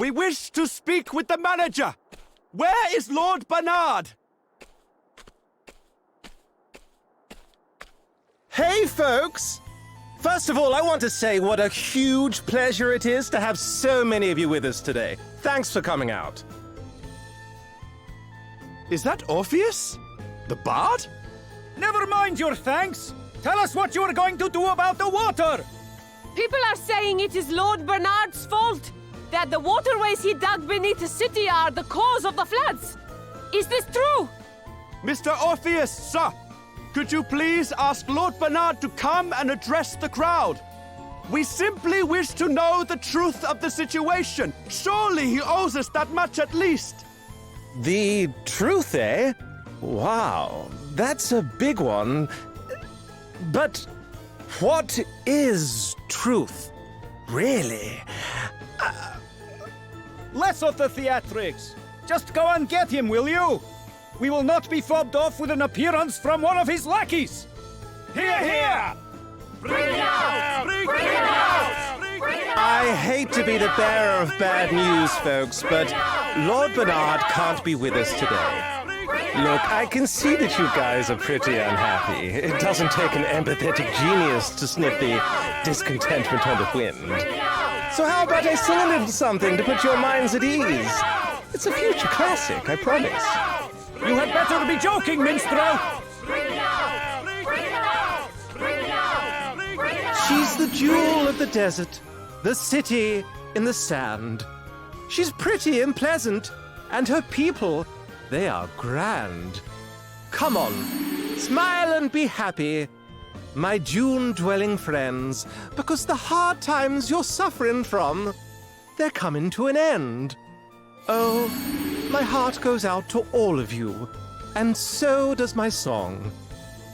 We wish to speak with the manager. Where is Lord Bernard? Hey, folks! First of all, I want to say what a huge pleasure it is to have so many of you with us today. Thanks for coming out. Is that Orpheus? The bard? Never mind your thanks. Tell us what you are going to do about the water. People are saying it is Lord Bernard's fault. That the waterways he dug beneath the city are the cause of the floods. Is this true? Mr. Orpheus, sir, could you please ask Lord Bernard to come and address the crowd? We simply wish to know the truth of the situation. Surely he owes us that much at least. The truth, eh? Wow, that's a big one. But what is truth, really? Less of the theatrics. Just go and get him, will you? We will not be fobbed off with an appearance from one of his lackeys. Hear, hear! Bring it out! Bring it out! I hate to be the bearer of bad news, folks, but Lord Bernard can't be with us today. Look, I can see that you guys are pretty unhappy. It doesn't take an empathetic genius to sniff the discontentment on the wind. So how about I sing a little something to put your minds at ease? It's a future classic, I promise. You had better be joking, minstrel! She's the jewel of the desert, the city in the sand. She's pretty and pleasant, and her people, they are grand. Come on, smile and be happy, my June-dwelling friends, because the hard times you're suffering from, they're coming to an end. Oh, my heart goes out to all of you, and so does my song.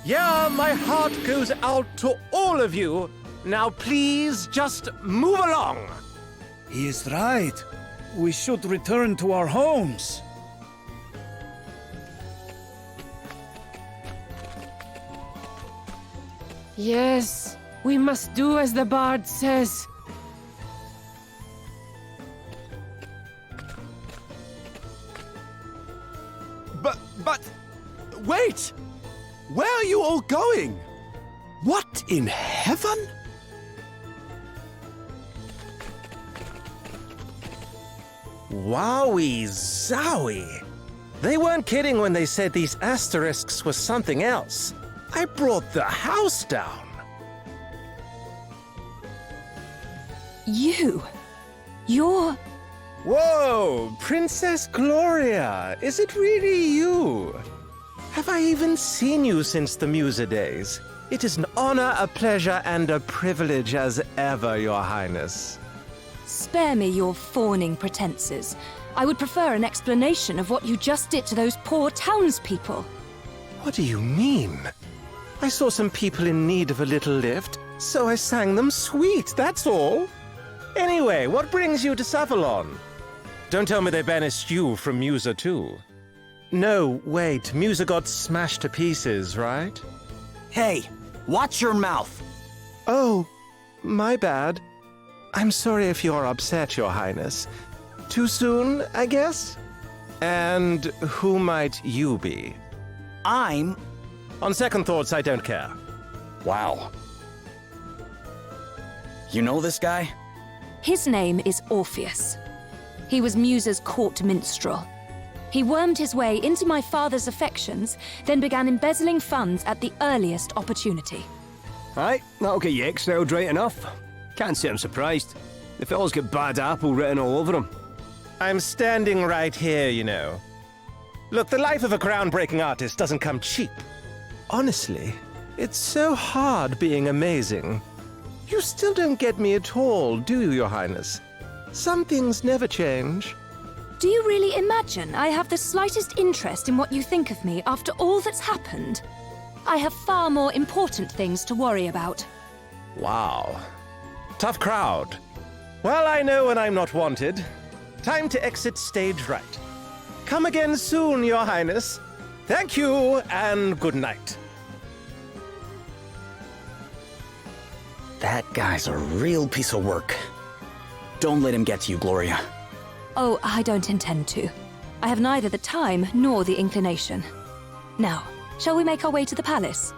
Yeah, my heart goes out to all of you. Now please just move along. He is right. We should return to our homes. Yes, we must do as the bard says. But, wait! Where are you all going? What in heaven? Wowie zowie! They weren't kidding when they said these asterisks were something else. I brought the house down. You're... Whoa, Princess Gloria, is it really you? Have I even seen you since the Musa days? It is an honor, a pleasure, and a privilege as ever, Your Highness. Spare me your fawning pretenses. I would prefer an explanation of what you just did to those poor townspeople. What do you mean? I saw some people in need of a little lift, so I sang them sweet, that's all. Anyway, what brings you to Savalon? Don't tell me they banished you from Musa too. No, wait, Musa got smashed to pieces, right? Hey, watch your mouth! Oh, my bad. I'm sorry if you're upset, Your Highness. Too soon, I guess? And who might you be? I'm... On second thoughts, I don't care. Wow. You know this guy? His name is Orpheus. He was Musa's court minstrel. He wormed his way into my father's affections, then began embezzling funds at the earliest opportunity. Aye, that'll get you exiled right enough. Can't say I'm surprised. The fellow's got bad apple written all over him. I'm standing right here, you know. Look, the life of a groundbreaking artist doesn't come cheap. Honestly, it's so hard being amazing. You still don't get me at all, do you, Your Highness? Some things never change. Do you really imagine I have the slightest interest in what you think of me after all that's happened? I have far more important things to worry about. Wow. Tough crowd. Well, I know when I'm not wanted. Time to exit stage right. Come again soon, Your Highness. Thank you, and good night. That guy's a real piece of work. Don't let him get to you, Gloria. Oh, I don't intend to. I have neither the time nor the inclination. Now, shall we make our way to the palace?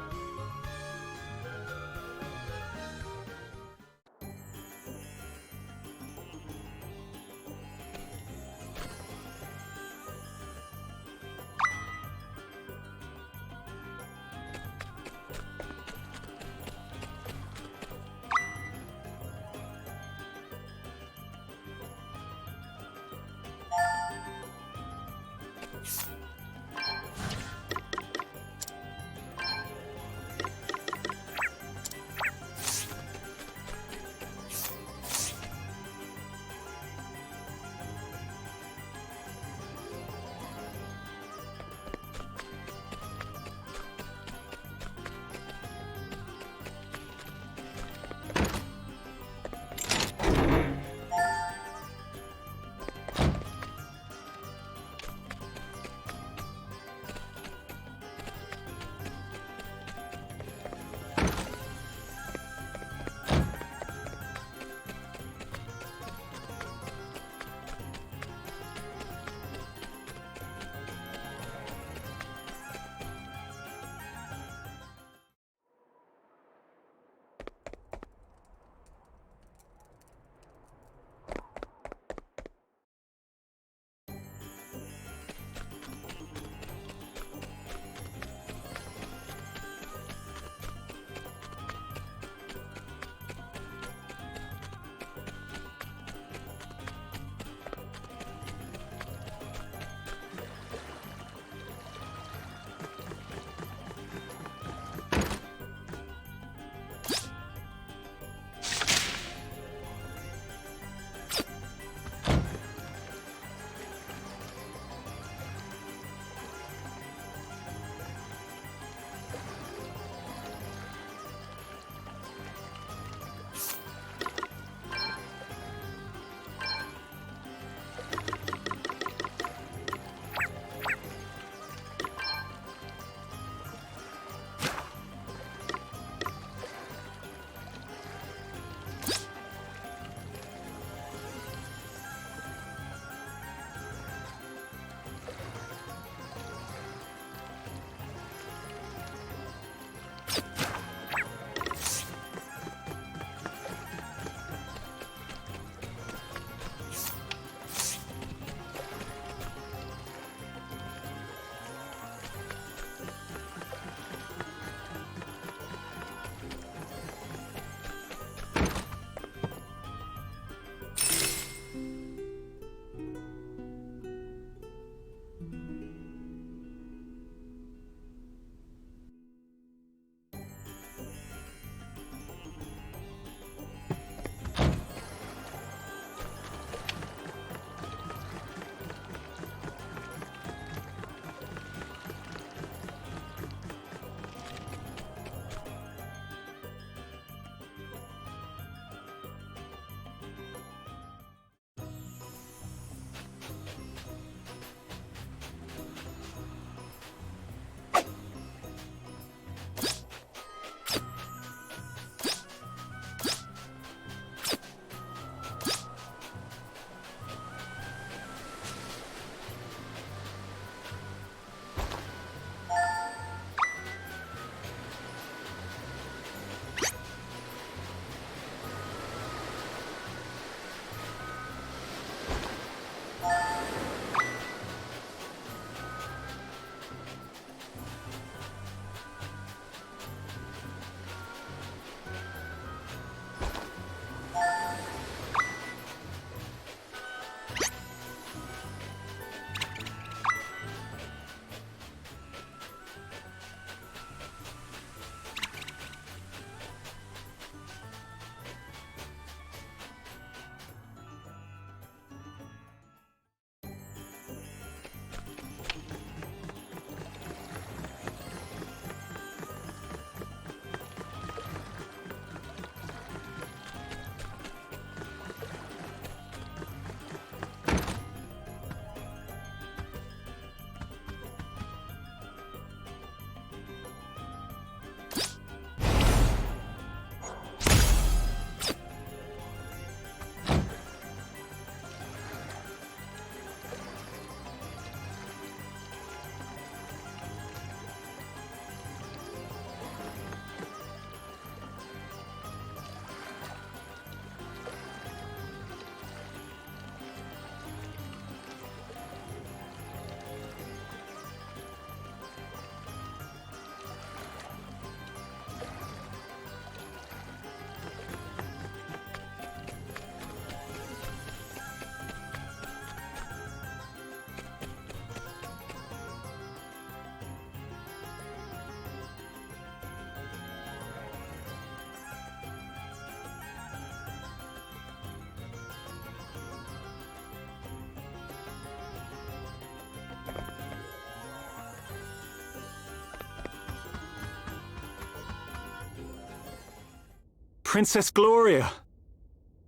Princess Gloria!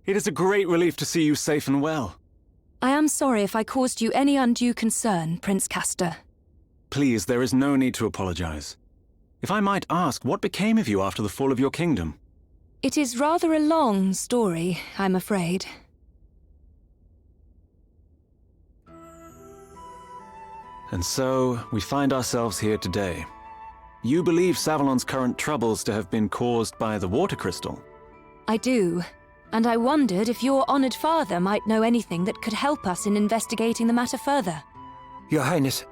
It is a great relief to see you safe and well. I am sorry if I caused you any undue concern, Prince Castor. Please, there is no need to apologize. If I might ask, what became of you after the fall of your kingdom? It is rather a long story, I'm afraid. And so, we find ourselves here today. You believe Savalon's current troubles to have been caused by the water crystal? I do, and I wondered if your honored father might know anything that could help us in investigating the matter further. Your Highness,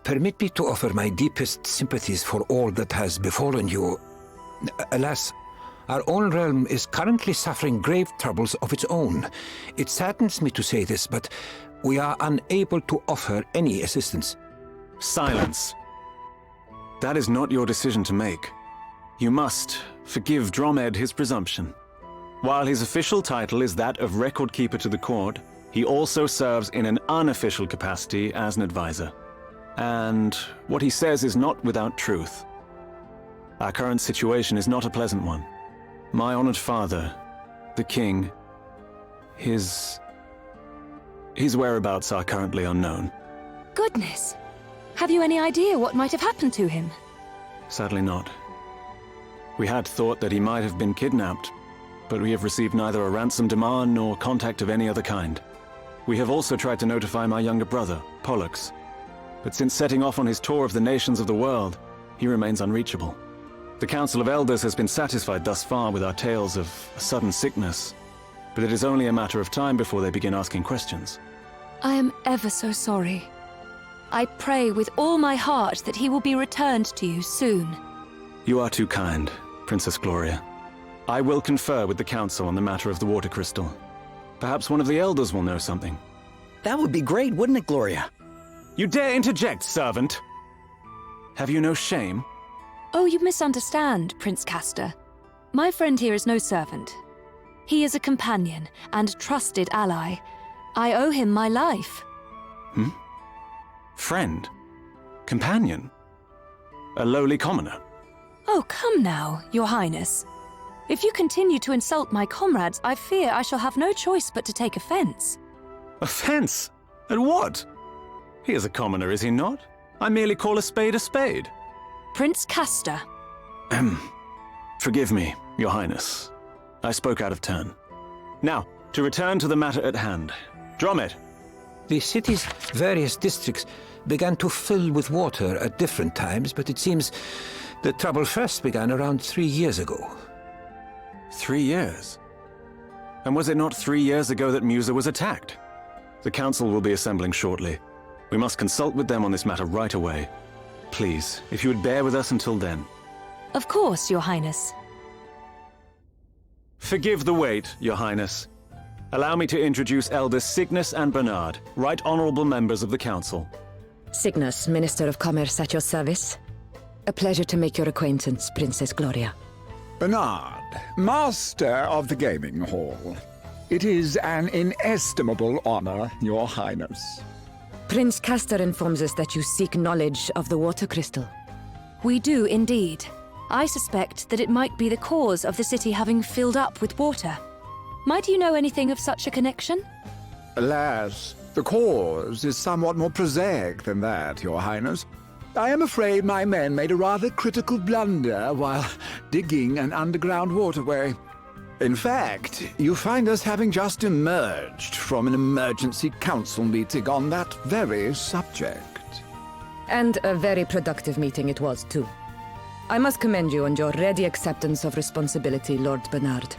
permit me to offer my deepest sympathies for all that has befallen you. Alas, our own realm is currently suffering grave troubles of its own. It saddens me to say this, but we are unable to offer any assistance. Silence. That is not your decision to make. You must forgive Dromed his presumption. While his official title is that of Record Keeper to the court, he also serves in an unofficial capacity as an advisor. And what he says is not without truth. Our current situation is not a pleasant one. My honored father, the king, his whereabouts are currently unknown. Goodness! Have you any idea what might have happened to him? Sadly not. We had thought that he might have been kidnapped, but we have received neither a ransom demand nor contact of any other kind. We have also tried to notify my younger brother, Pollux, but since setting off on his tour of the nations of the world, he remains unreachable. The Council of Elders has been satisfied thus far with our tales of a sudden sickness, but it is only a matter of time before they begin asking questions. I am ever so sorry. I pray with all my heart that he will be returned to you soon. You are too kind, Princess Gloria. I will confer with the Council on the matter of the water crystal. Perhaps one of the Elders will know something. That would be great, wouldn't it, Gloria? You dare interject, servant! Have you no shame? Oh, you misunderstand, Prince Castor. My friend here is no servant. He is a companion and trusted ally. I owe him my life. Friend? Companion? A lowly commoner? Oh, come now, Your Highness. If you continue to insult my comrades, I fear I shall have no choice but to take offense. Offense? At what? He is a commoner, is he not? I merely call a spade a spade. Prince Castor. Forgive me, Your Highness. I spoke out of turn. Now, to return to the matter at hand. Dromed. The city's various districts began to fill with water at different times, but it seems the trouble first began around 3 years ago. 3 years? And was it not 3 years ago that Musa was attacked? The Council will be assembling shortly. We must consult with them on this matter right away. Please, if you would bear with us until then. Of course, Your Highness. Forgive the wait, Your Highness. Allow me to introduce Elders Cygnus and Bernard, Right Honorable members of the Council. Cygnus, Minister of Commerce at your service. A pleasure to make your acquaintance, Princess Gloria. Bernard, Master of the Gaming Hall. It is an inestimable honor, Your Highness. Prince Castor informs us that you seek knowledge of the water crystal. We do indeed. I suspect that it might be the cause of the city having filled up with water. Might you know anything of such a connection? Alas, the cause is somewhat more prosaic than that, Your Highness. I am afraid my men made a rather critical blunder while digging an underground waterway. In fact, you find us having just emerged from an emergency council meeting on that very subject. And a very productive meeting it was, too. I must commend you on your ready acceptance of responsibility, Lord Bernard.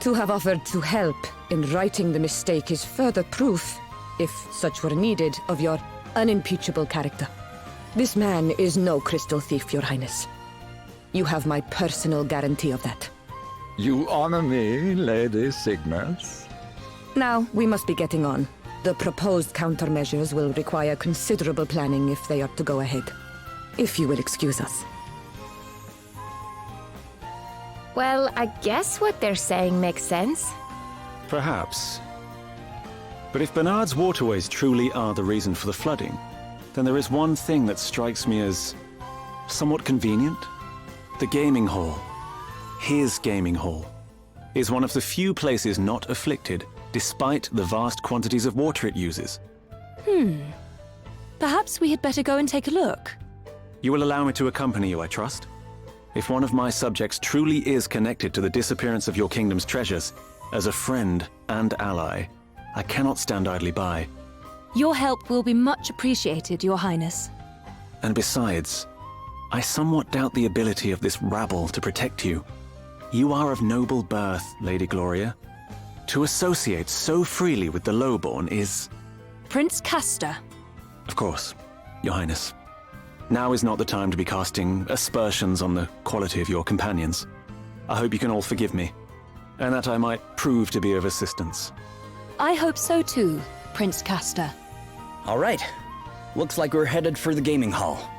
To have offered to help in righting the mistake is further proof, if such were needed, of your unimpeachable character. This man is no crystal thief, Your Highness. You have my personal guarantee of that. You honor me, Lady Cygnus. Now, we must be getting on. The proposed countermeasures will require considerable planning if they are to go ahead. If you will excuse us. Well, I guess what they're saying makes sense. Perhaps. But if Bernard's waterways truly are the reason for the flooding, then there is one thing that strikes me as somewhat convenient. The gaming hall. His gaming hall. is one of the few places not afflicted, despite the vast quantities of water it uses. Perhaps we had better go and take a look. You will allow me to accompany you, I trust? If one of my subjects truly is connected to the disappearance of your kingdom's treasures, as a friend and ally, I cannot stand idly by. Your help will be much appreciated, Your Highness. And besides, I somewhat doubt the ability of this rabble to protect you. You are of noble birth, Lady Gloria. To associate so freely with the lowborn is... Prince Castor. Of course, Your Highness. Now is not the time to be casting aspersions on the quality of your companions. I hope you can all forgive me, and that I might prove to be of assistance. I hope so too, Prince Castor. All right. Looks like we're headed for the gaming hall.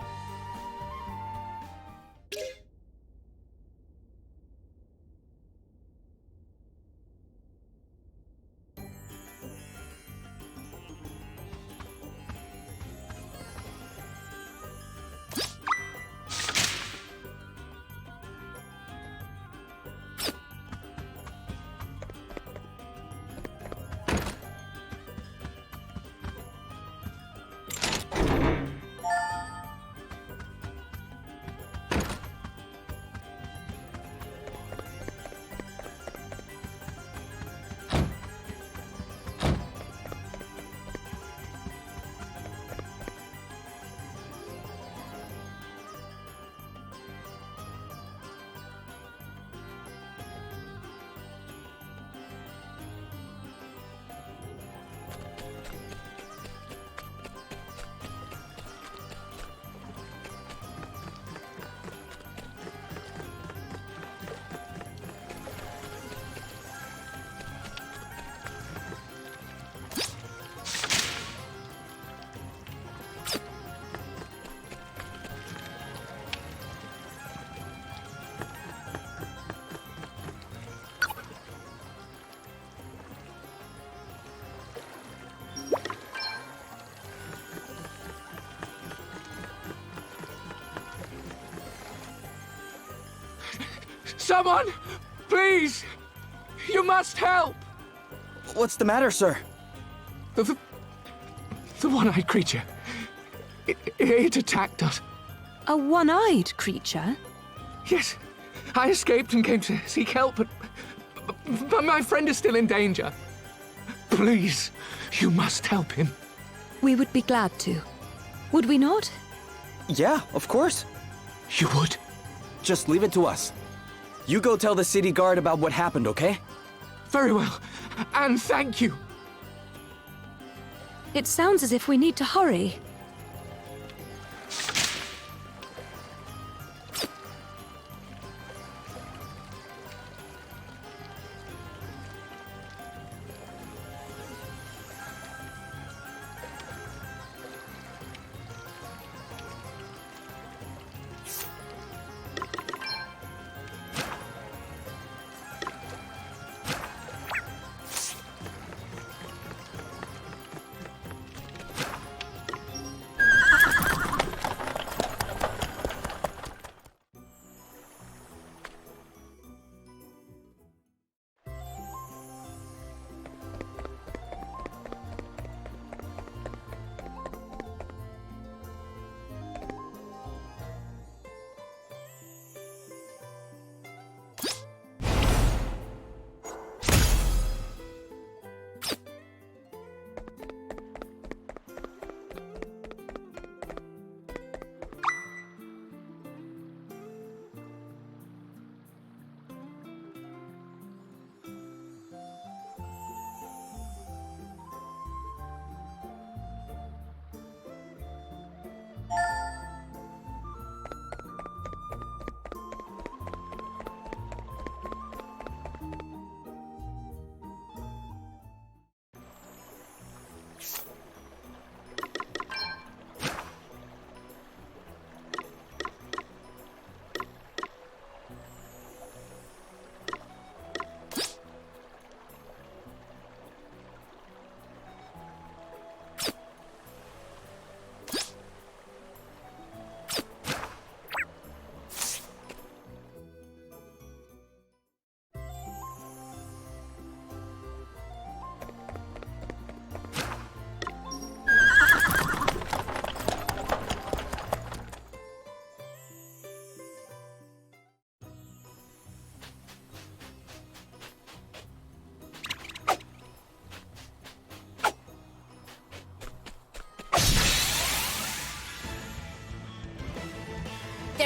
Someone! Please! You must help! What's the matter, sir? The one-eyed creature. It attacked us. A one-eyed creature? Yes. I escaped and came to seek help, but my friend is still in danger. Please, you must help him. We would be glad to. Would we not? Yeah, of course. You would? Just leave it to us. You go tell the city guard about what happened, okay? Very well. And thank you. It sounds as if we need to hurry.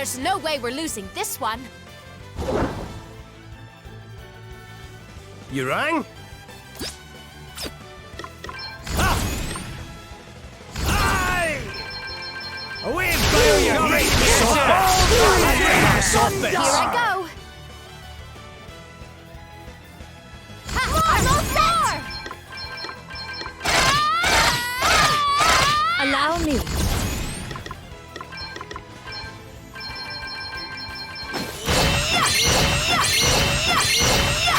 There's no way we're losing this one. You rang? Away, fire your great Here I go. I'm all set. Allow me.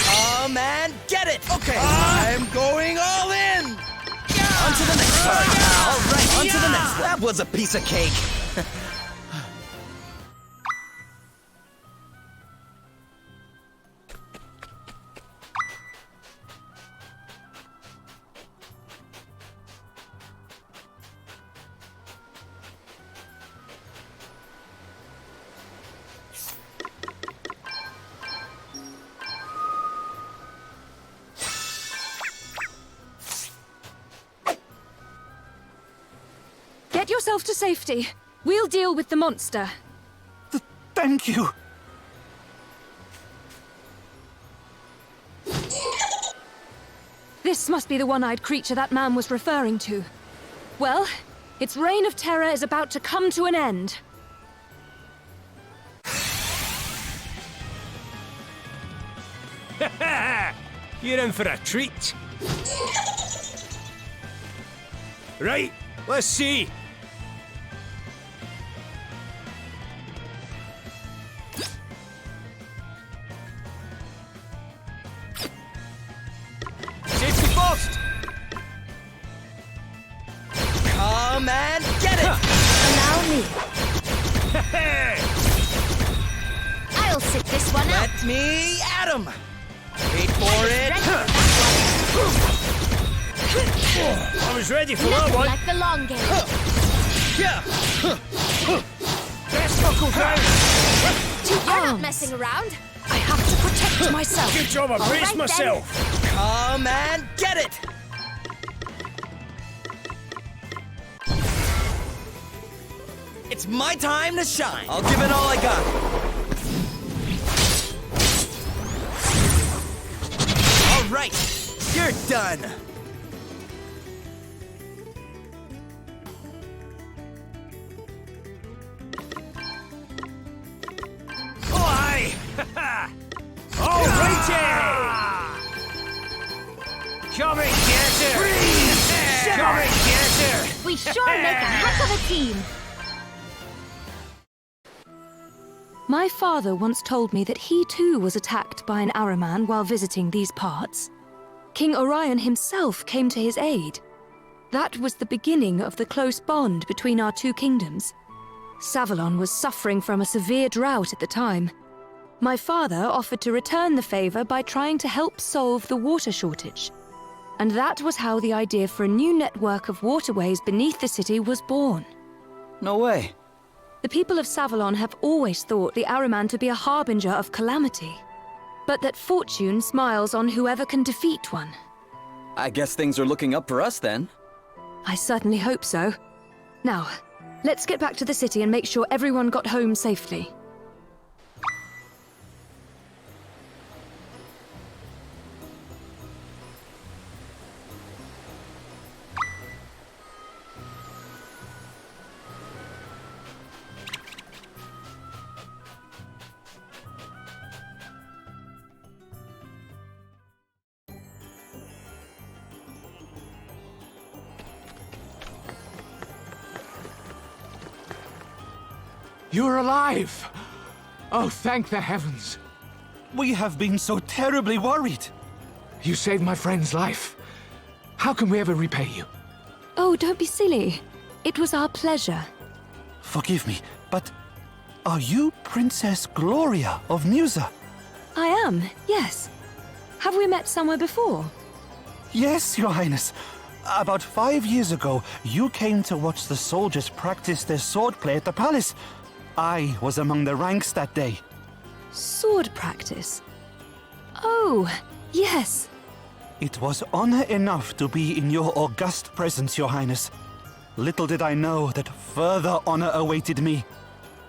Come and get it! Okay, I'm going all in! On to the next part. All right, on to the next one. That was a piece of cake. Get yourself to safety. We'll deal with the monster. Thank you. This must be the one-eyed creature that man was referring to. Well, its reign of terror is about to come to an end. You're in for a treat. Right, let's see. Safety first. Come and get it! Allow me. I'll sit this one out. Let me at him! Wait for it! I was ready for Nothing that one. like the long game. Best knuckle down. You're not messing around. I have to protect myself. Good job, I All braced right, myself. Come and get it! It's my time to shine. I'll give it all I got. All right, you're done. Oh, aye! All righty! Come and get her! Come and get her! We sure make a heck of a team. My father once told me that he too was attacked by an Ahriman while visiting these parts. King Orion himself came to his aid. That was the beginning of the close bond between our two kingdoms. Savalon was suffering from a severe drought at the time. My father offered to return the favor by trying to help solve the water shortage. And that was how the idea for a new network of waterways beneath the city was born. No way. The people of Savalon have always thought the Ahriman to be a harbinger of calamity, but that fortune smiles on whoever can defeat one. I guess things are looking up for us then. I certainly hope so. Now, let's get back to the city and make sure everyone got home safely. You're alive! Oh, thank the heavens. We have been so terribly worried. You saved my friend's life. How can we ever repay you? Oh, don't be silly. It was our pleasure. Forgive me, but are you Princess Gloria of Musa? I am, yes. Have we met somewhere before? Yes, Your Highness. About 5 years ago, you came to watch the soldiers practice their swordplay at the palace. I was among the ranks that day. Sword practice? Oh, yes. It was honor enough to be in your august presence, Your Highness. Little did I know that further honor awaited me.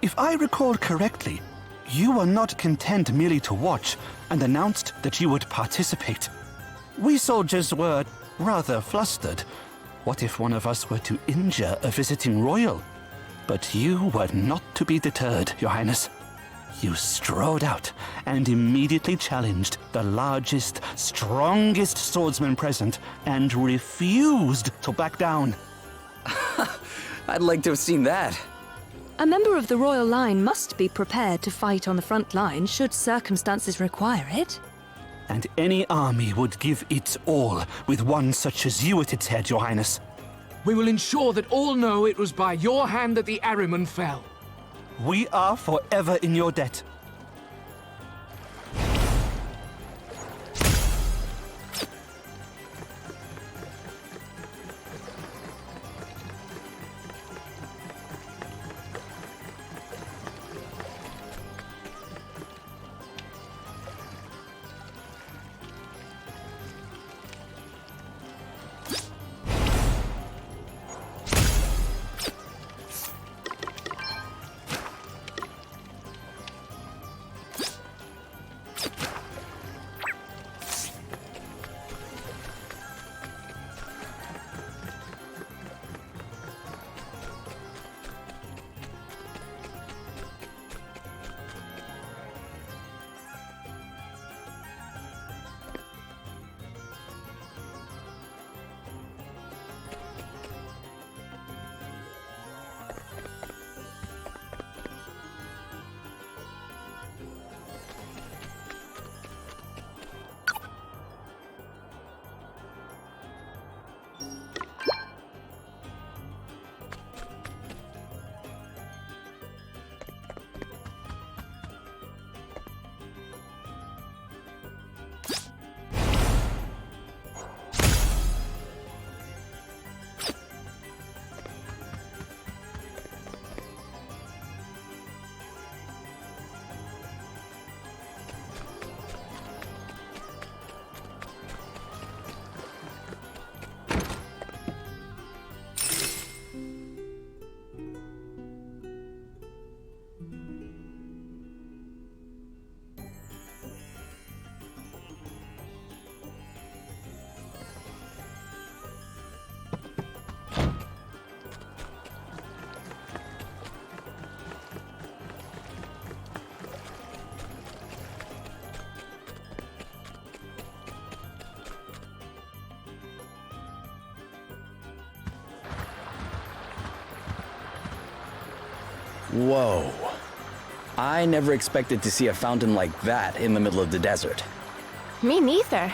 If I recall correctly, you were not content merely to watch and announced that you would participate. We soldiers were rather flustered. What if one of us were to injure a visiting royal? But you were not to be deterred, Your Highness. You strode out and immediately challenged the largest, strongest swordsman present and refused to back down. I'd like to have seen that. A member of the royal line must be prepared to fight on the front line should circumstances require it. And any army would give its all with one such as you at its head, Your Highness. We will ensure that all know it was by your hand that the Ahriman fell. We are forever in your debt. Whoa. I never expected to see a fountain like that in the middle of the desert. Me neither.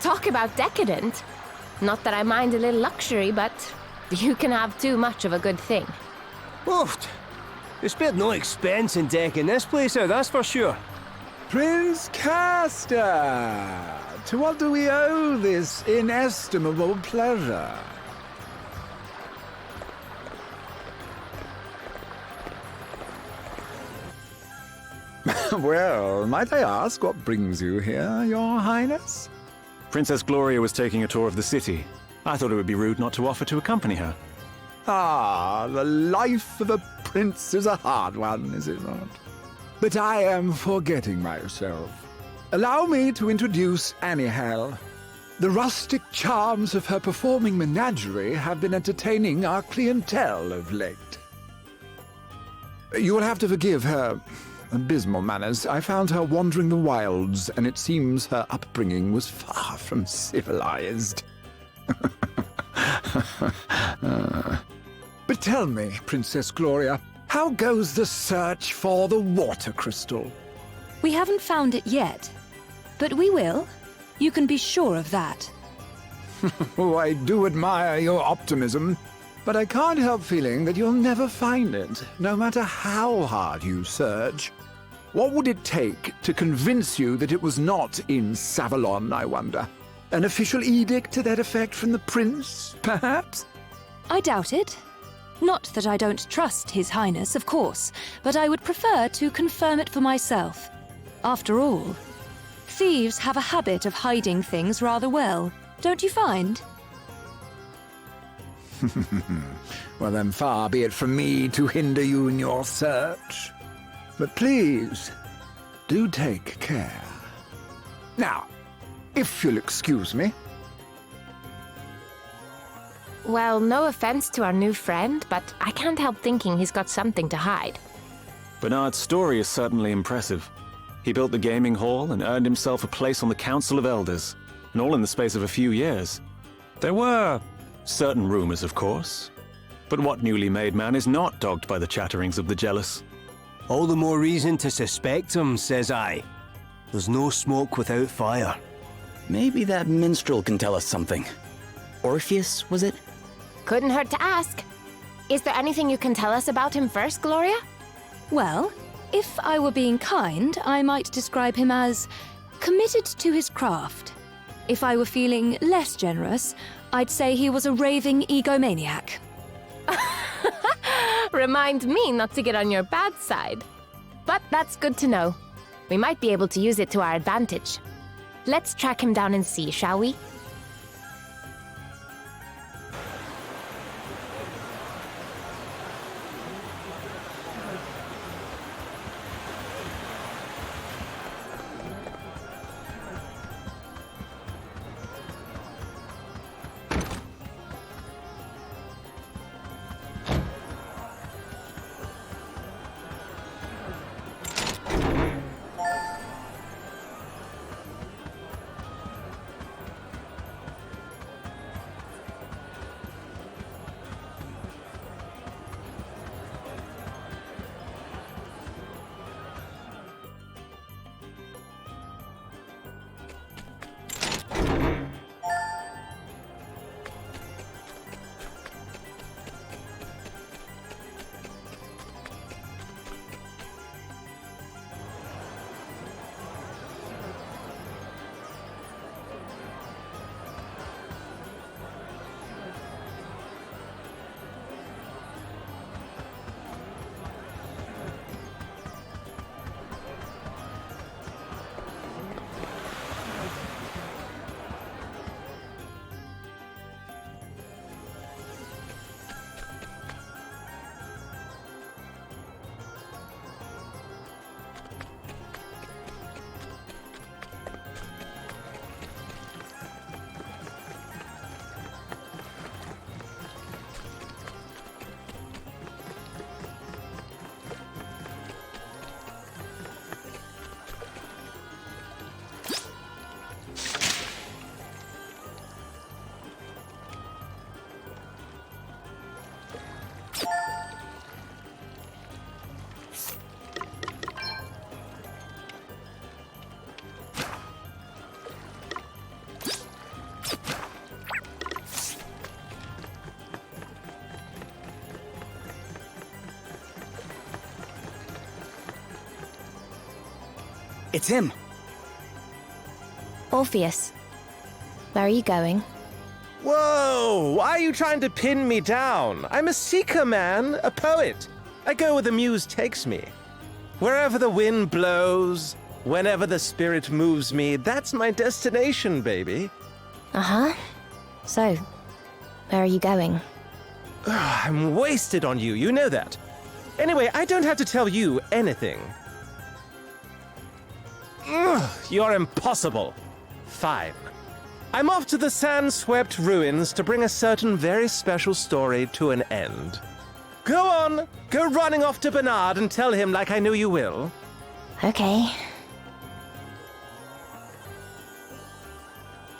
Talk about decadent. Not that I mind a little luxury, but you can have too much of a good thing. Oh, they spared no expense in decking this place out, that's for sure. Prince Castor! To what do we owe this inestimable pleasure? Well, might I ask what brings you here, Your Highness? Princess Gloria was taking a tour of the city. I thought it would be rude not to offer to accompany her. Ah, the life of a prince is a hard one, is it not? But I am forgetting myself. Allow me to introduce Anihel. The rustic charms of her performing menagerie have been entertaining our clientele of late. You will have to forgive her abysmal manners. I found her wandering the wilds, and it seems her upbringing was far from civilized. But tell me, Princess Gloria, how goes the search for the water crystal? We haven't found it yet, but we will. You can be sure of that. Oh, I do admire your optimism, but I can't help feeling that you'll never find it, no matter how hard you search. What would it take to convince you that it was not in Savalon, I wonder? An official edict to that effect from the prince, perhaps? I doubt it. Not that I don't trust His Highness, of course, but I would prefer to confirm it for myself. After all, thieves have a habit of hiding things rather well, don't you find? Well, then far be it from me to hinder you in your search. But please, do take care. Now, if you'll excuse me. Well, no offense to our new friend, but I can't help thinking he's got something to hide. Bernard's story is certainly impressive. He built the gaming hall and earned himself a place on the Council of Elders, and all in the space of a few years. There were certain rumors, of course, but what newly made man is not dogged by the chatterings of the jealous? All the more reason to suspect him, says I. There's no smoke without fire. Maybe that minstrel can tell us something. Orpheus, was it? Couldn't hurt to ask. Is there anything you can tell us about him first, Gloria? Well, if I were being kind, I might describe him as committed to his craft. If I were feeling less generous, I'd say he was a raving egomaniac. Remind me not to get on your bad side. But that's good to know. We might be able to use it to our advantage. Let's track him down and see, shall we? It's him. Orpheus, where are you going? Whoa! Why are you trying to pin me down? I'm a seeker, man, a poet. I go where the muse takes me. Wherever the wind blows, whenever the spirit moves me, that's my destination, baby. Uh-huh. So, where are you going? I'm wasted on you, you know that. Anyway, I don't have to tell you anything. You're impossible. Fine. I'm off to the sand-swept ruins to bring a certain very special story to an end. Go on, go running off to Bernard and tell him like I know you will. Okay.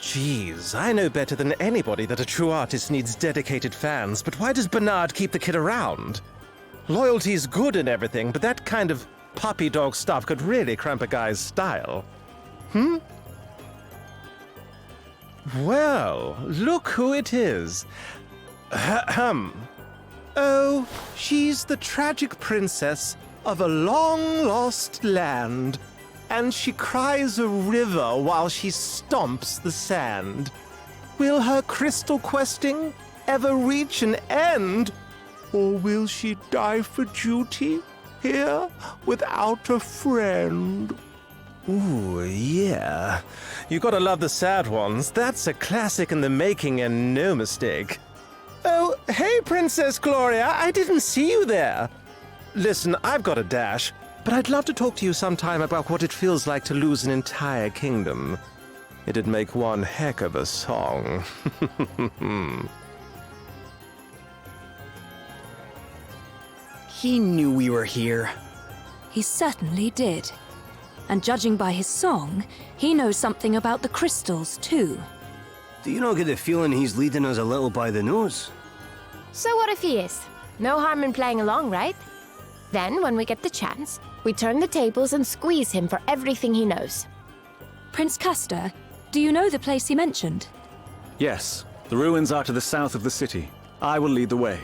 Jeez, I know better than anybody that a true artist needs dedicated fans, but why does Bernard keep the kid around? Loyalty's good and everything, but that kind of puppy dog stuff could really cramp a guy's style. Well, look who it is. Oh, she's the tragic princess of a long-lost land, and she cries a river while she stomps the sand. Will her crystal questing ever reach an end, or will she die for duty here without a friend? Ooh, yeah. You gotta love the sad ones. That's a classic in the making and no mistake. Oh, Hey, Princess Gloria, I didn't see you there. Listen, I've got a dash, but I'd love to talk to you sometime about what it feels like to lose an entire kingdom. It'd make one heck of a song. He knew we were here. He certainly did. And judging by his song, he knows something about the crystals, too. Do you not get the feeling he's leading us a little by the nose? So what if he is? No harm in playing along, right? Then, when we get the chance, we turn the tables and squeeze him for everything he knows. Prince Castor, do you know the place he mentioned? Yes, the ruins are to the south of the city. I will lead the way.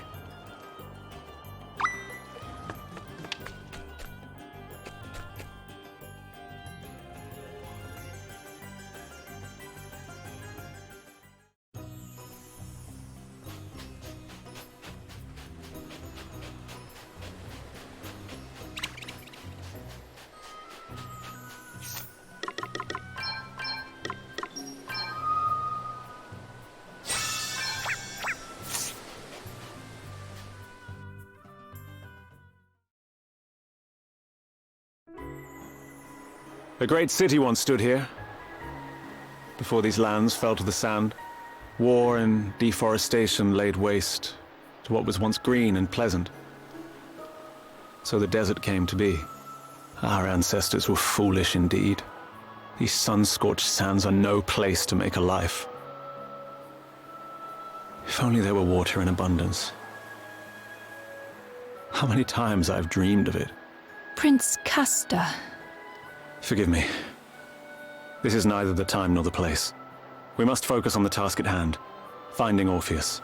A great city once stood here, before these lands fell to the sand. War and deforestation laid waste to what was once green and pleasant. So the desert came to be. Our ancestors were foolish indeed. These sun-scorched sands are no place to make a life. If only there were water in abundance. How many times I've dreamed of it. Prince Castor. Forgive me. This is neither the time nor the place. We must focus on the task at hand, finding Orpheus.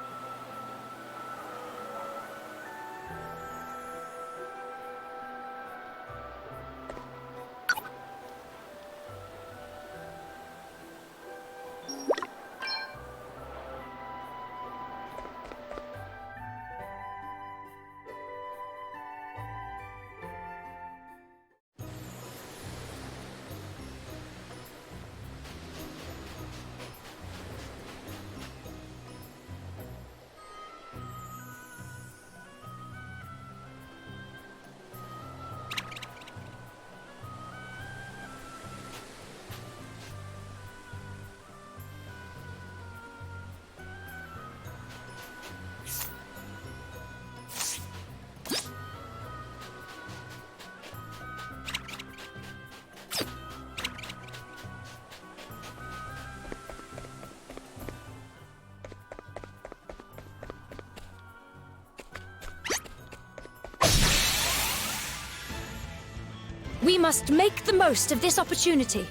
We must make the most of this opportunity.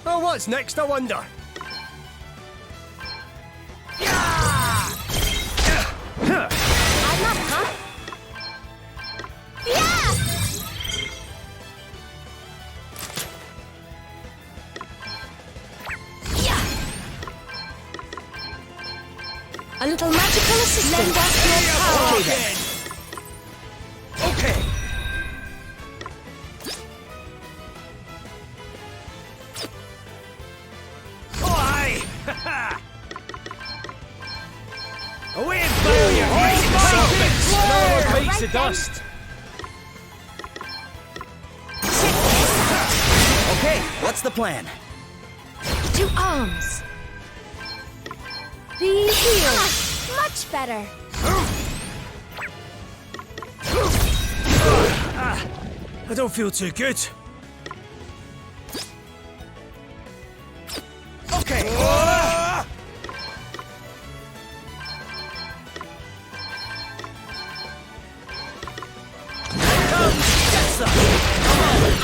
Oh, what's next, I wonder? I'm up, huh? A little magical assistance. Lend us your power. Okay, then. Okay. Oh, aye! Away and failure! No one makes the dust. Okay, what's the plan? To arms. Be healed. Much better. I don't feel too good. Okay.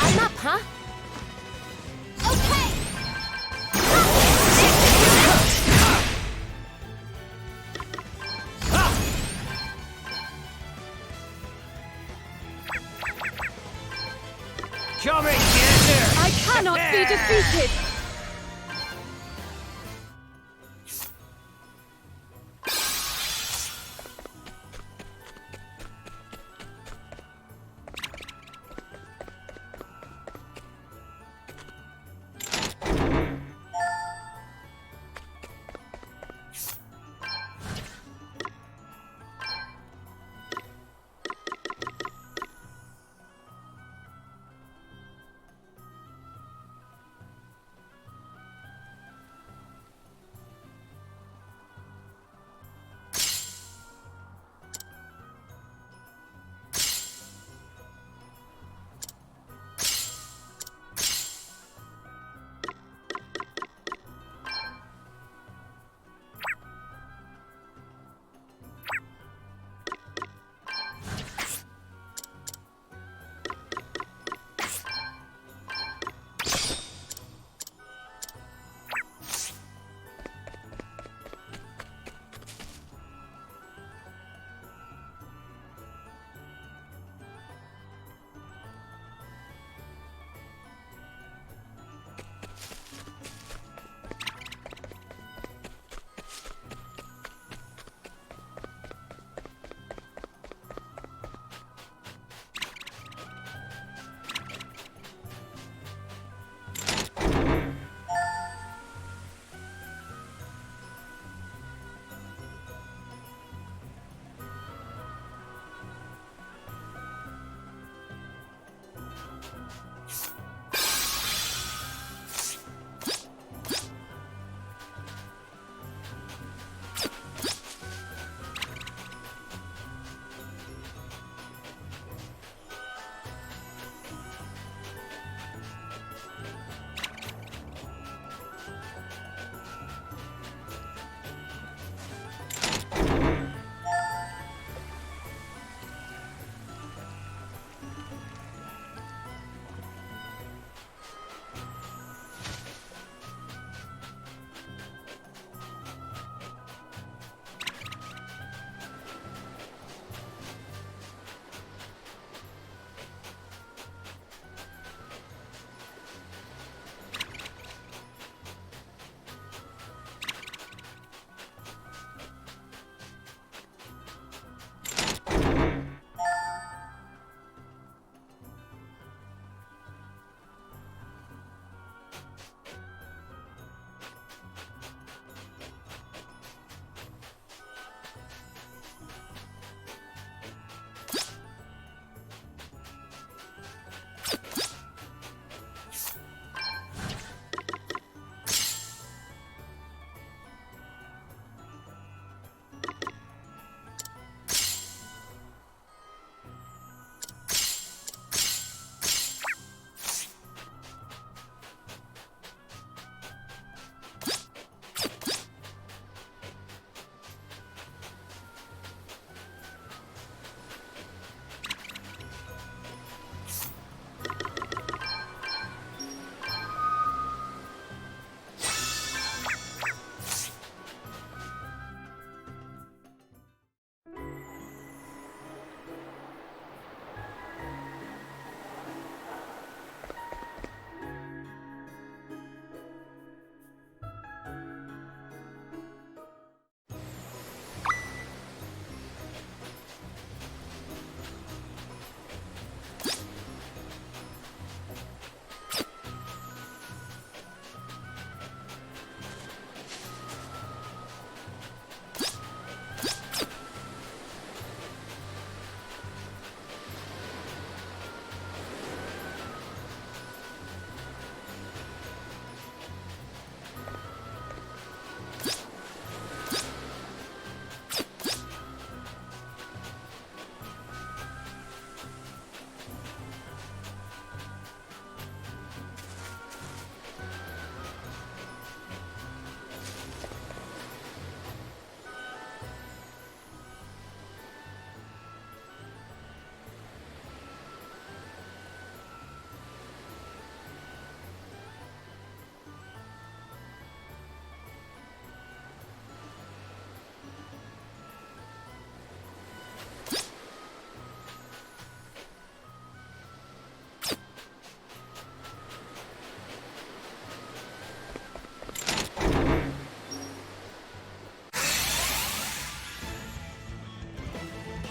I'm up, huh? Okay. Coming, get there! I cannot be defeated.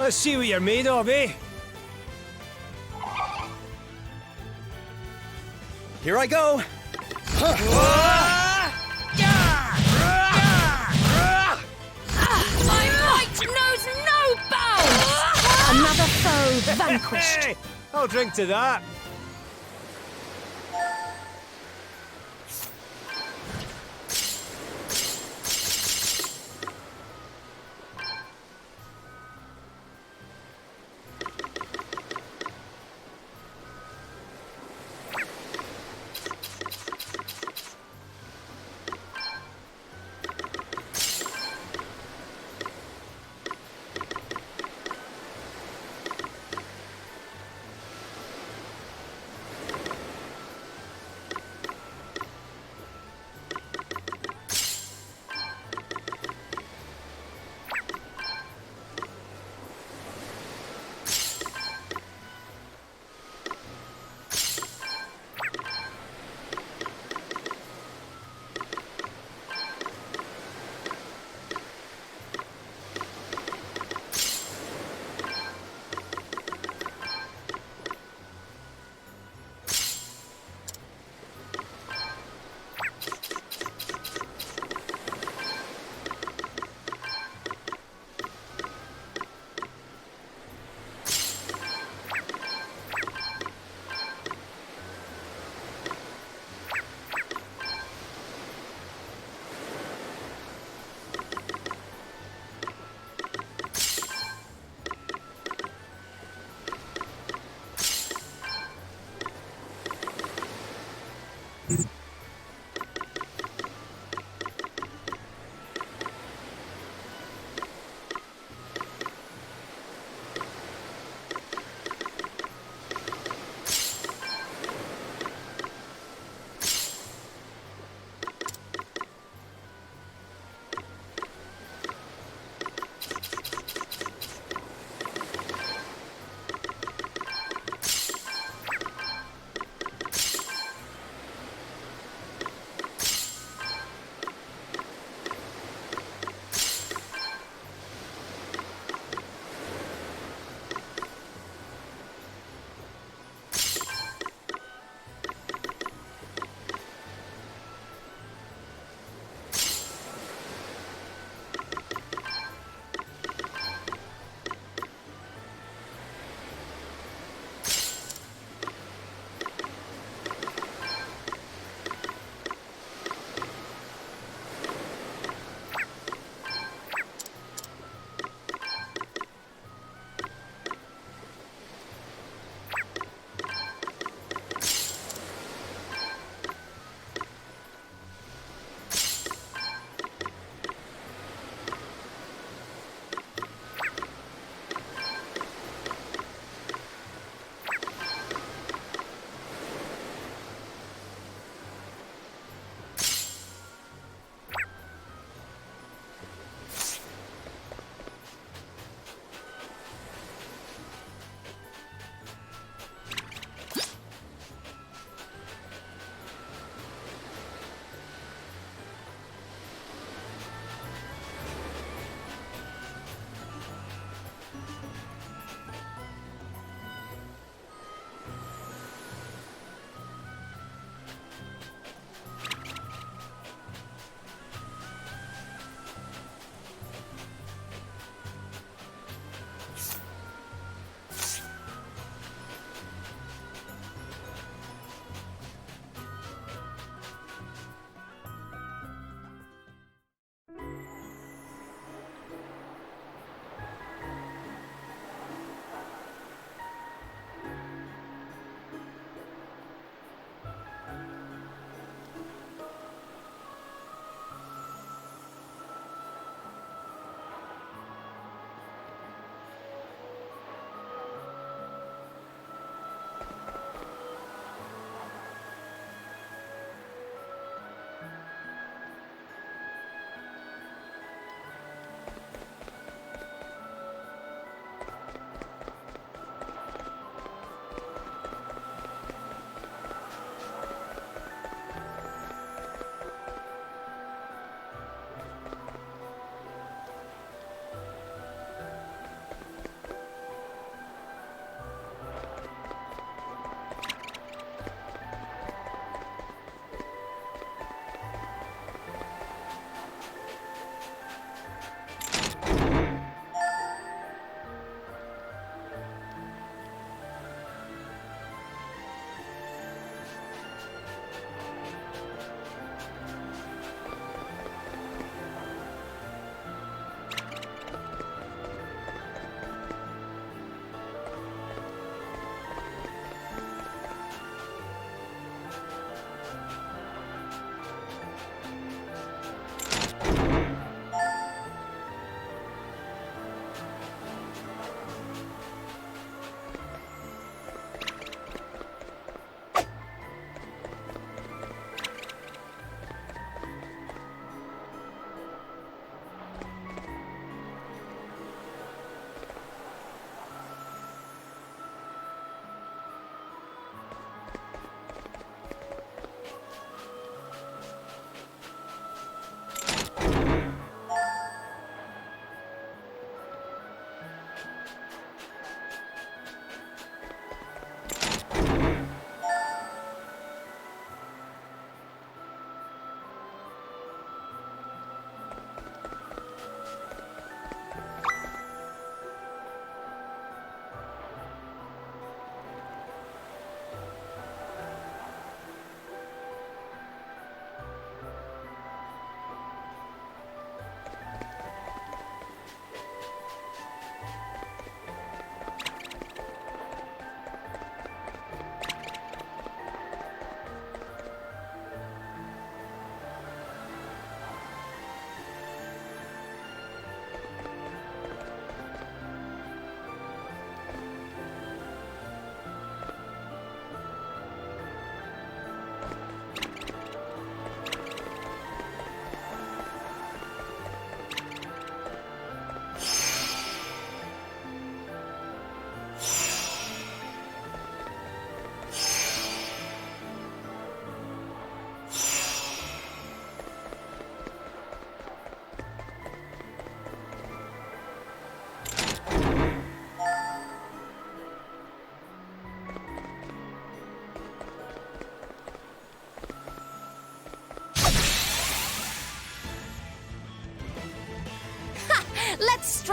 Let's see what you're made of, eh? Here I go. My might knows no bounds! Another foe vanquished. Hey, I'll drink to that.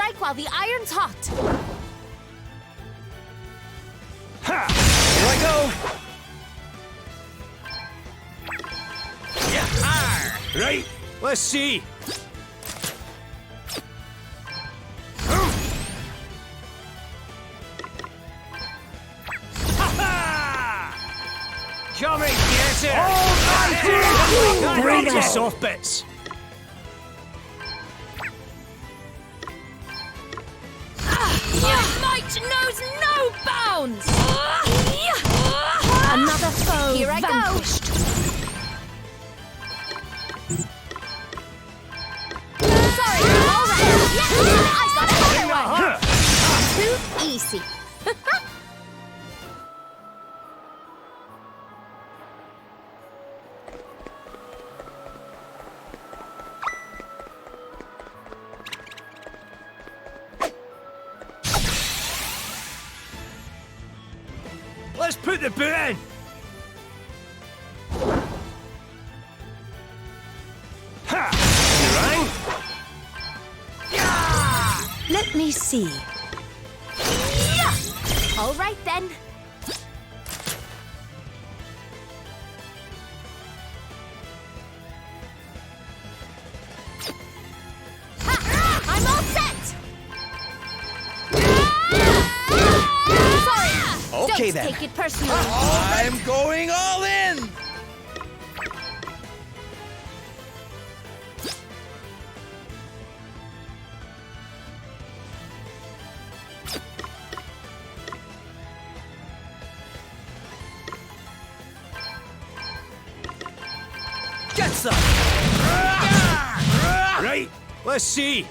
Strike while the iron's hot. Ha! Here I go! Yeah! Right, let's see. Come and get it! Very Right to well. soft bits. Your might knows no bounds! Another foe Here I vanquished. Sorry, all right. Yeah, I got another one. Too easy. Let's put the boot in. Ha! You rang? Let me see. Yeah. All right then. Ha! I'm all set. Sorry. Okay Don't then. take it personally. I'm going all in! Get some. Right, let's see.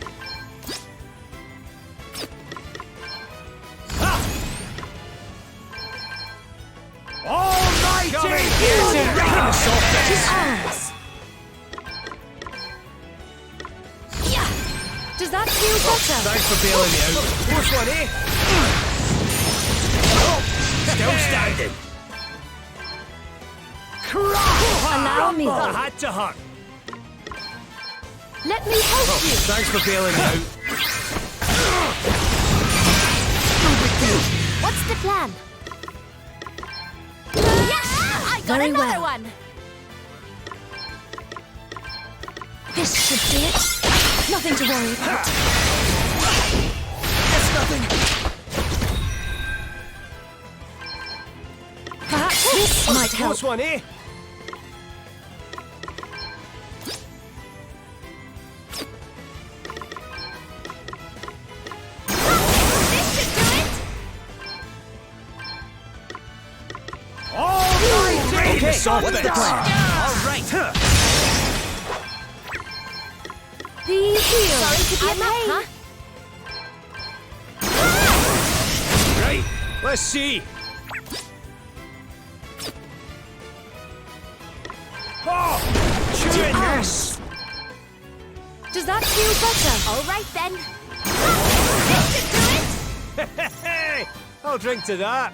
Almighty! Come and get it! Right in the soft bits. Ours. Does that feel better? Thanks for bailing me out. Close one, eh? Still standing. Allow me. That had to hurt. Let me help you. Thanks for bailing me out. What's the plan? Yes! I got Very another well. one! This should do it. Nothing to worry about. That's nothing! Perhaps this might help. Close one, eh? This should do it! Almighty! Okay, soft what's the bits. plan? All right! The heel. Sorry to be a pain. Huh? Right, let's see. Oh, chewing this. Does that feel better? All right then. This should do it! Hey, I'll drink to that.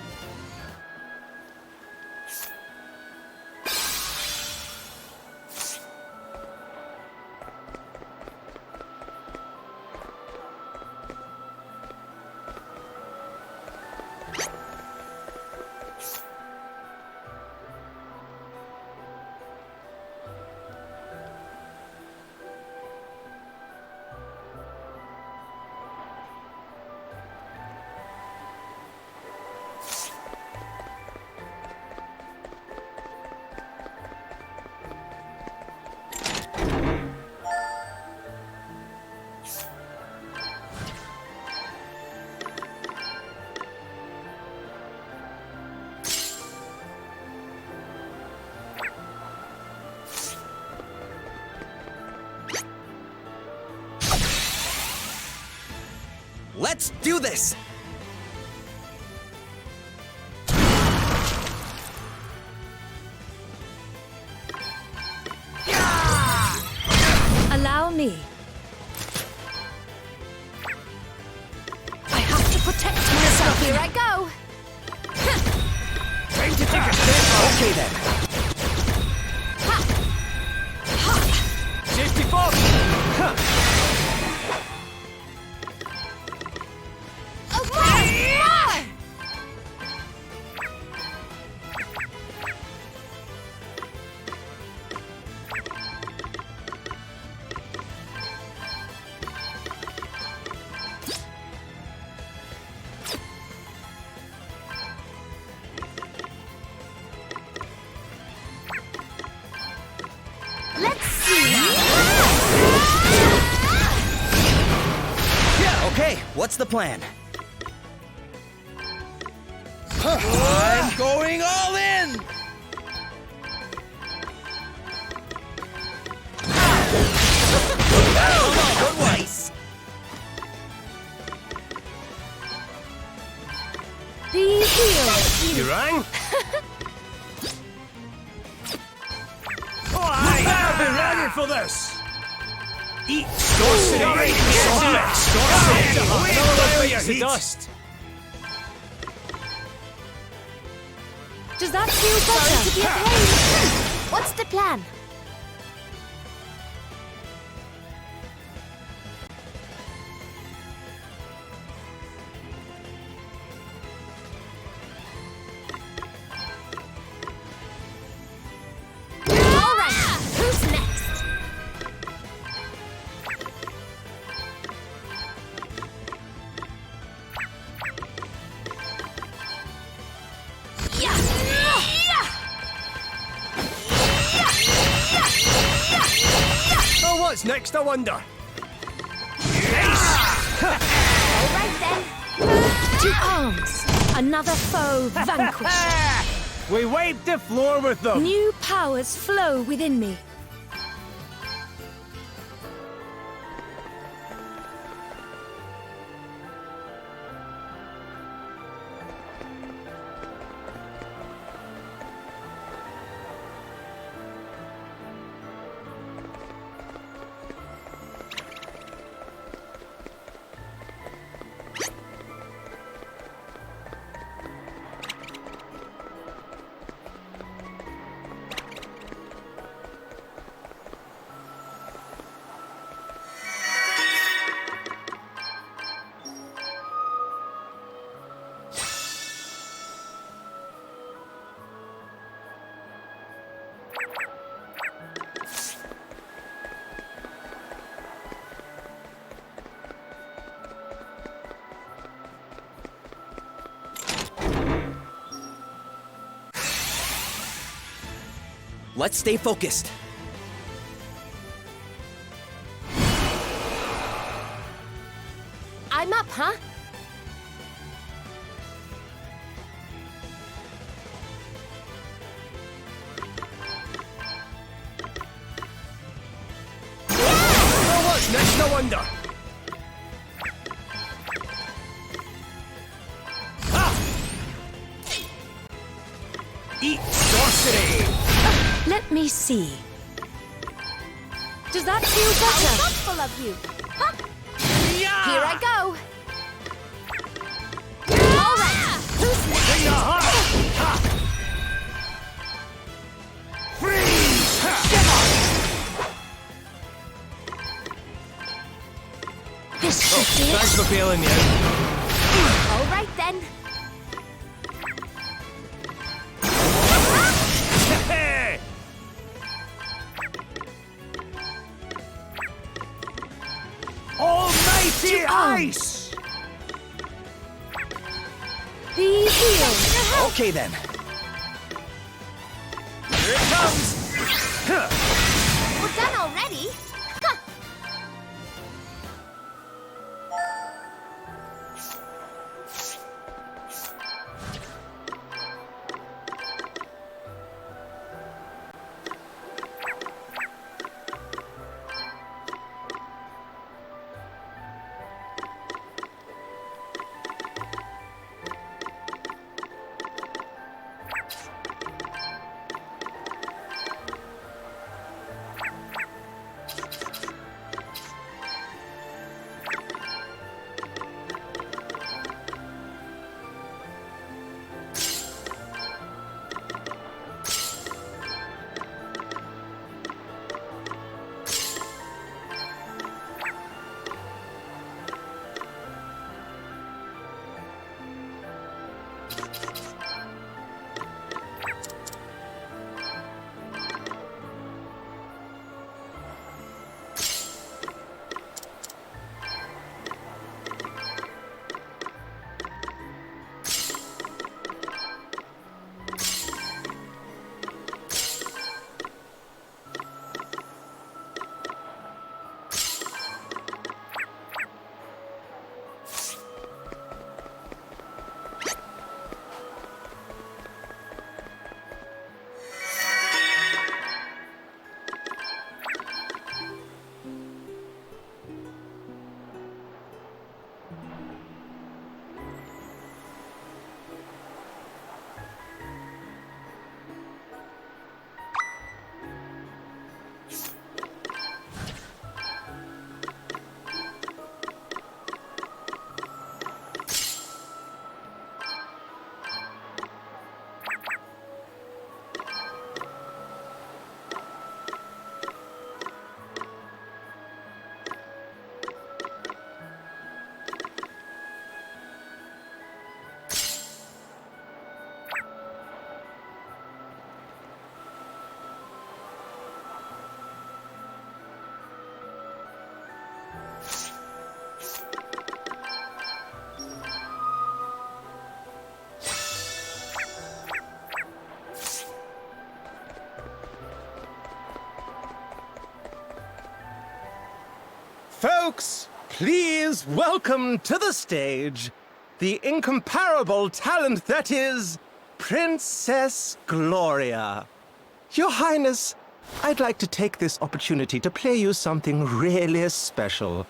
Let's do this! Allow me. I have to protect myself. Here I go! Time to take a step. Okay then. Safety first. What's the plan? I'm going all in! Good nice. Be healed. You rang? I've been ready for this! Eat sorcery! Sorcery! Dust! Does that feel better? Sorry to be a pain. What's the plan? All right, who's next? Oh, what's next, I wonder? All right then. To arms. Another foe vanquished. We wiped the floor with them! New powers flow within me. Let's stay focused. I'm up, huh? Oh, what's next, I wonder? Eat sorcery! Let me see. Does that feel How better? thoughtful of you. Huh. Here I go. All right, who's next? This should be Thanks it. for bailing me out. All right then. Almighty ice! Be healed. Okay then. Here it comes! We're done already? Huh. Folks, please welcome to the stage the incomparable talent that is Princess Gloria. Your Highness, I'd like to take this opportunity to play you something really special.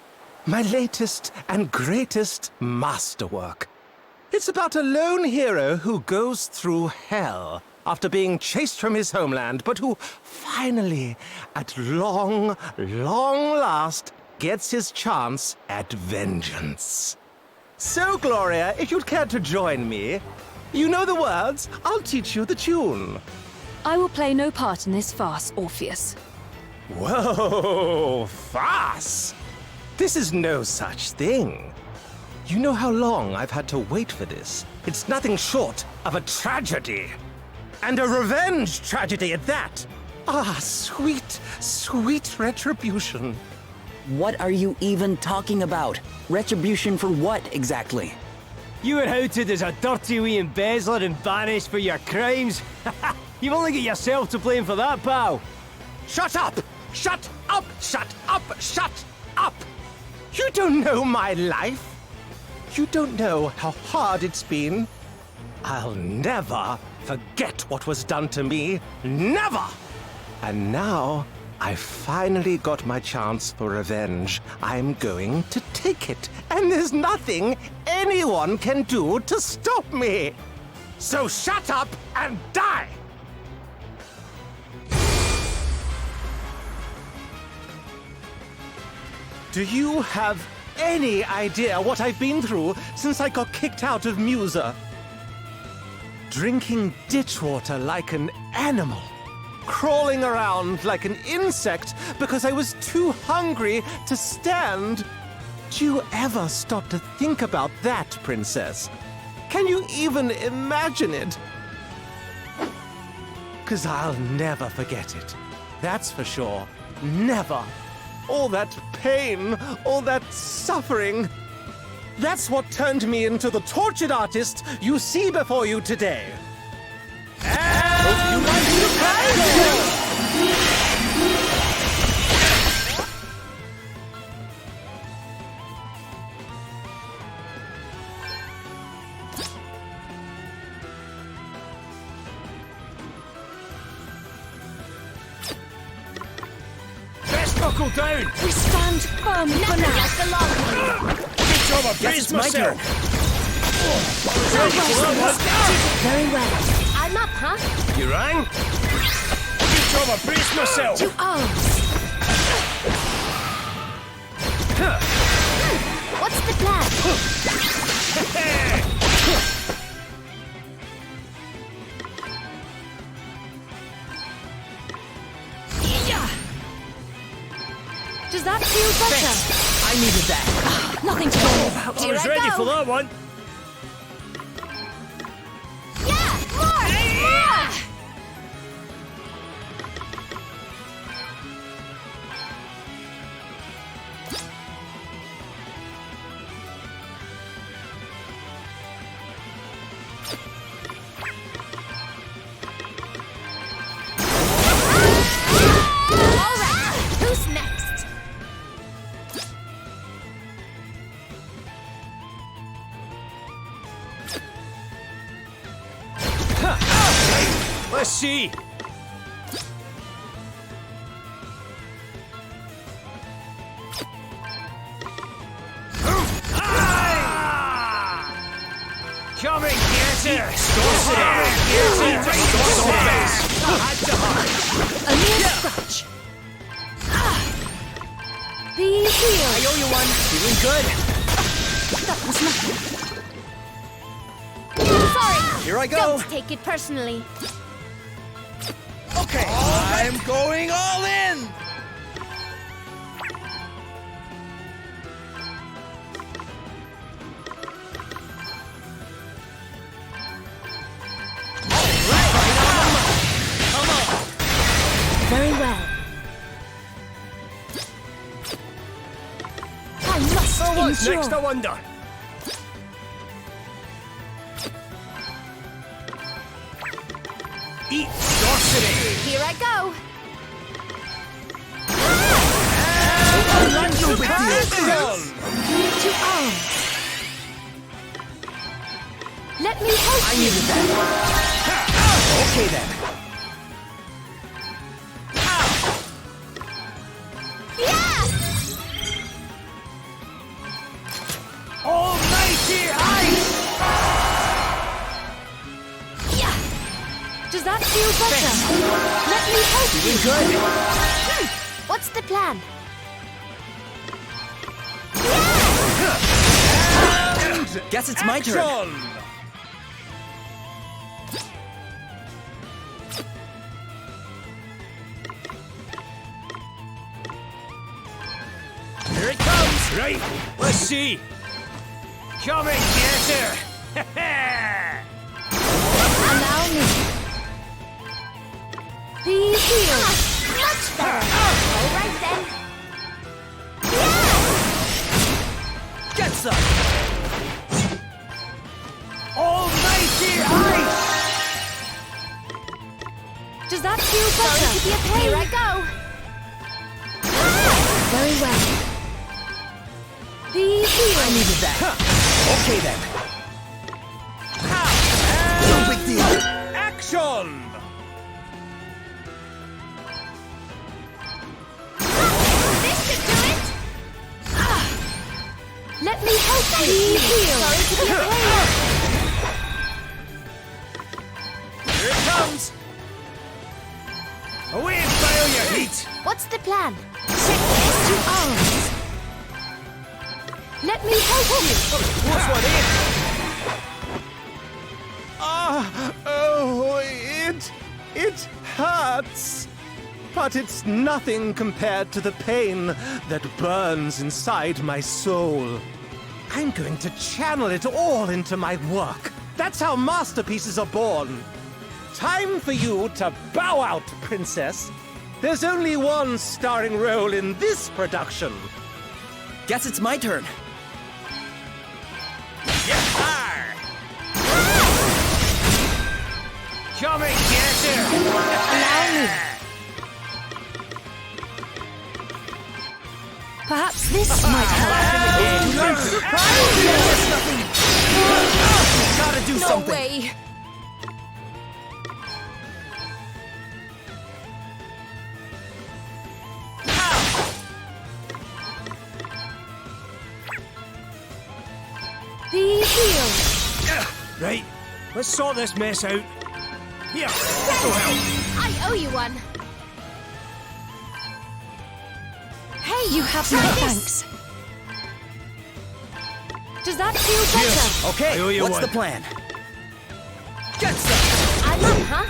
My latest and greatest masterwork. It's about a lone hero who goes through hell after being chased from his homeland, but who finally, at long, long last, gets his chance at vengeance. So, Gloria, if you'd care to join me, you know the words, I'll teach you the tune. I will play no part in this farce, Orpheus. Whoa, farce! This is no such thing. You know how long I've had to wait for this. It's nothing short of a tragedy. And a revenge tragedy at that. Ah, sweet, sweet retribution. What are you even talking about? Retribution for what, exactly? You were outed as a dirty wee embezzler and banished for your crimes. You've only got yourself to blame for that, pal. Shut up! Shut up! Shut up! Shut up! You don't know my life. You don't know how hard it's been. I'll never forget what was done to me. Never! And now, I finally got my chance for revenge. I'm going to take it. And there's nothing anyone can do to stop me. So shut up and die! Do you have any idea what I've been through since I got kicked out of Musa? Drinking ditch water like an animal. Crawling around like an insect because I was too hungry to stand. Do you ever stop to think about that, Princess? Can you even imagine it? 'Cause I'll never forget it. That's for sure. Never. All that pain, all that suffering. That's what turned me into the tortured artist you see before you today. Best buckle down! We stand firm for now. Good job, I braced myself! Very well. I'm up, huh? You rang? Good job, I braced myself! To arms. What's the plan? Does that feel better? I needed that. Nothing to worry about. I was ready for that one. Yeah! More! All right. Who's next? Let's see. Come and get it! A mere scratch. Be healed. I owe you one. Feeling good? That was nothing. Sorry. Here I go. Don't take it personally. Okay, I'm going all in! Very well. I must What's endure. next, I wonder? Eat sorcery! Here I go. Lunge No big deal. To arms. Let me help I you. needed that. Okay then. Almighty ice! Does that feel better? Let me help you. Good. What's the plan? Guess it's my turn. Here it comes! Right, let's see. Come and get her! Allow me. Be healed. Much better. All right then. Get some. Almighty ice! Does that feel better? Sorry to be a pain. Here I go. Very well. Be healed. I needed that. Okay then. No big deal. Action! This should do it. Let me help you. Be healed. Sorry to be a pain. Here it comes! Away and file your heat! What's the plan? Set this to arms. Let me help you. What's one in? It hurts. But it's nothing compared to the pain that burns inside my soul. I'm going to channel it all into my work. That's how masterpieces are born. Time for you to bow out, princess. There's only one starring role in this production. Guess it's my turn. Come and get her! Allow me. Perhaps this might help. Gotta do No something. way. Be healed. Right, let's sort this mess out. Here, this'll help. I owe you one. Hey, you have my thanks. Does that feel better? Okay, I owe you what's one. the plan? Get some. I'm up, huh?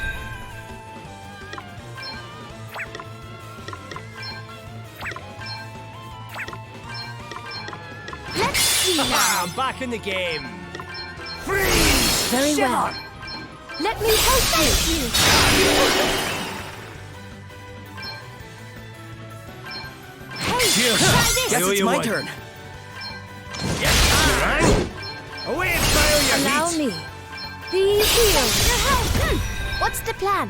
Let's see now. I'm back in the game. Freeze! Very well. Let me help you. Hey, Cheers. try this. Guess owe it's you my one. turn. Right? Away and file your Allow heat. me. Be healed. Your help. What's the plan?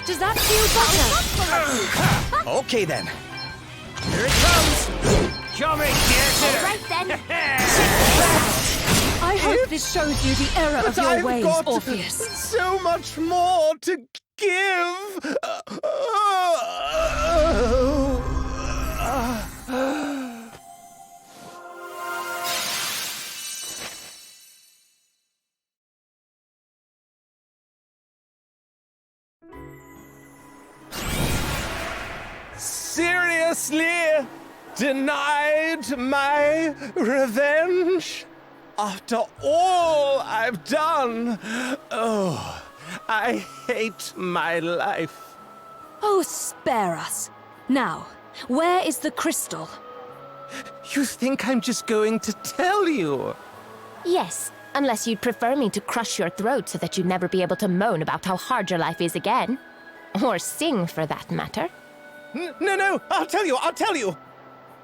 Does that feel better? Okay then. Here it comes. Come and get her. All right then. I hope this shows you the error of But your I've ways, got Orpheus. so much more to give. Seriously? Denied my revenge? After all I've done? Oh, I hate my life. Oh, spare us. Now, where is the crystal? You think I'm just going to tell you? Yes, unless you'd prefer me to crush your throat so that you'd never be able to moan about how hard your life is again. Or sing, for that matter. No, I'll tell you.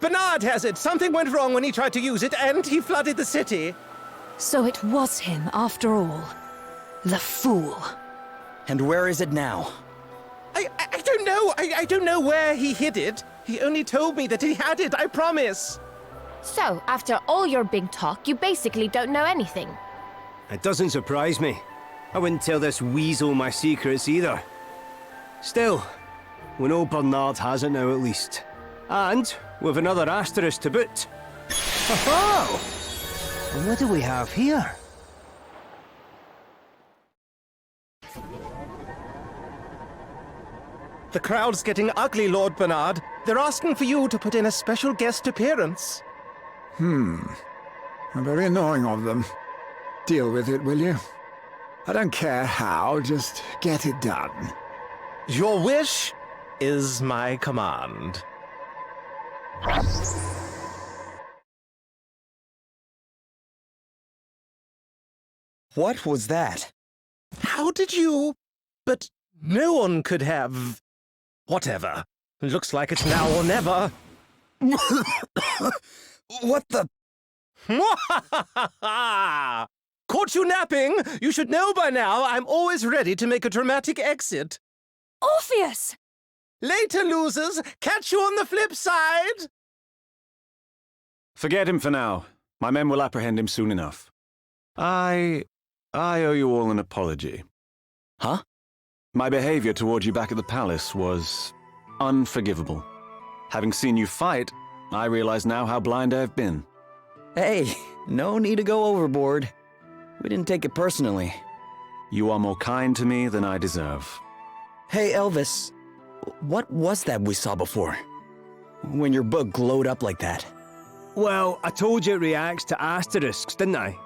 Bernard has it. Something went wrong when he tried to use it, and he flooded the city. So it was him, after all. The fool. And where is it now? I don't know. I don't know where he hid it. He only told me that he had it, I promise. So, after all your big talk, you basically don't know anything. It doesn't surprise me. I wouldn't tell this weasel my secrets either. Still, we know Bernard has it now at least. And with another asterisk to boot. Oh! And what do we have here? The crowd's getting ugly, Lord Bernard. They're asking for you to put in a special guest appearance. Very annoying of them. Deal with it, will you? I don't care how, just get it done. Your wish is my command. What was that? How did you... But no one could have... Whatever. Looks like it's now or never. What the... Caught you napping! You should know by now I'm always ready to make a dramatic exit. Orpheus! Later, losers! Catch you on the flip side! Forget him for now. My men will apprehend him soon enough. I owe you all an apology. Huh? My behavior toward you back at the palace was unforgivable. Having seen you fight, I realize now how blind I have been. Hey, no need to go overboard. We didn't take it personally. You are more kind to me than I deserve. Hey, Elvis, what was that we saw before? When your book glowed up like that? Well, I told you it reacts to asterisks, didn't I?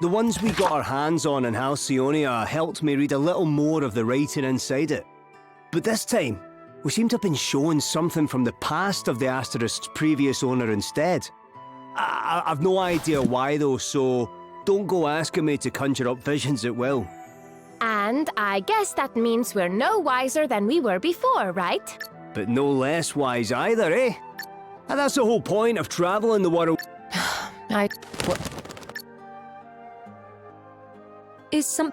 The ones we got our hands on in Halcyonia helped me read a little more of the writing inside it. But this time, we seem to have been shown something from the past of the asterisk's previous owner instead. I've no idea why though, so don't go asking me to conjure up visions at will. And I guess that means we're no wiser than we were before, right? But no less wise either, eh? And that's the whole point of traveling the world. Is some...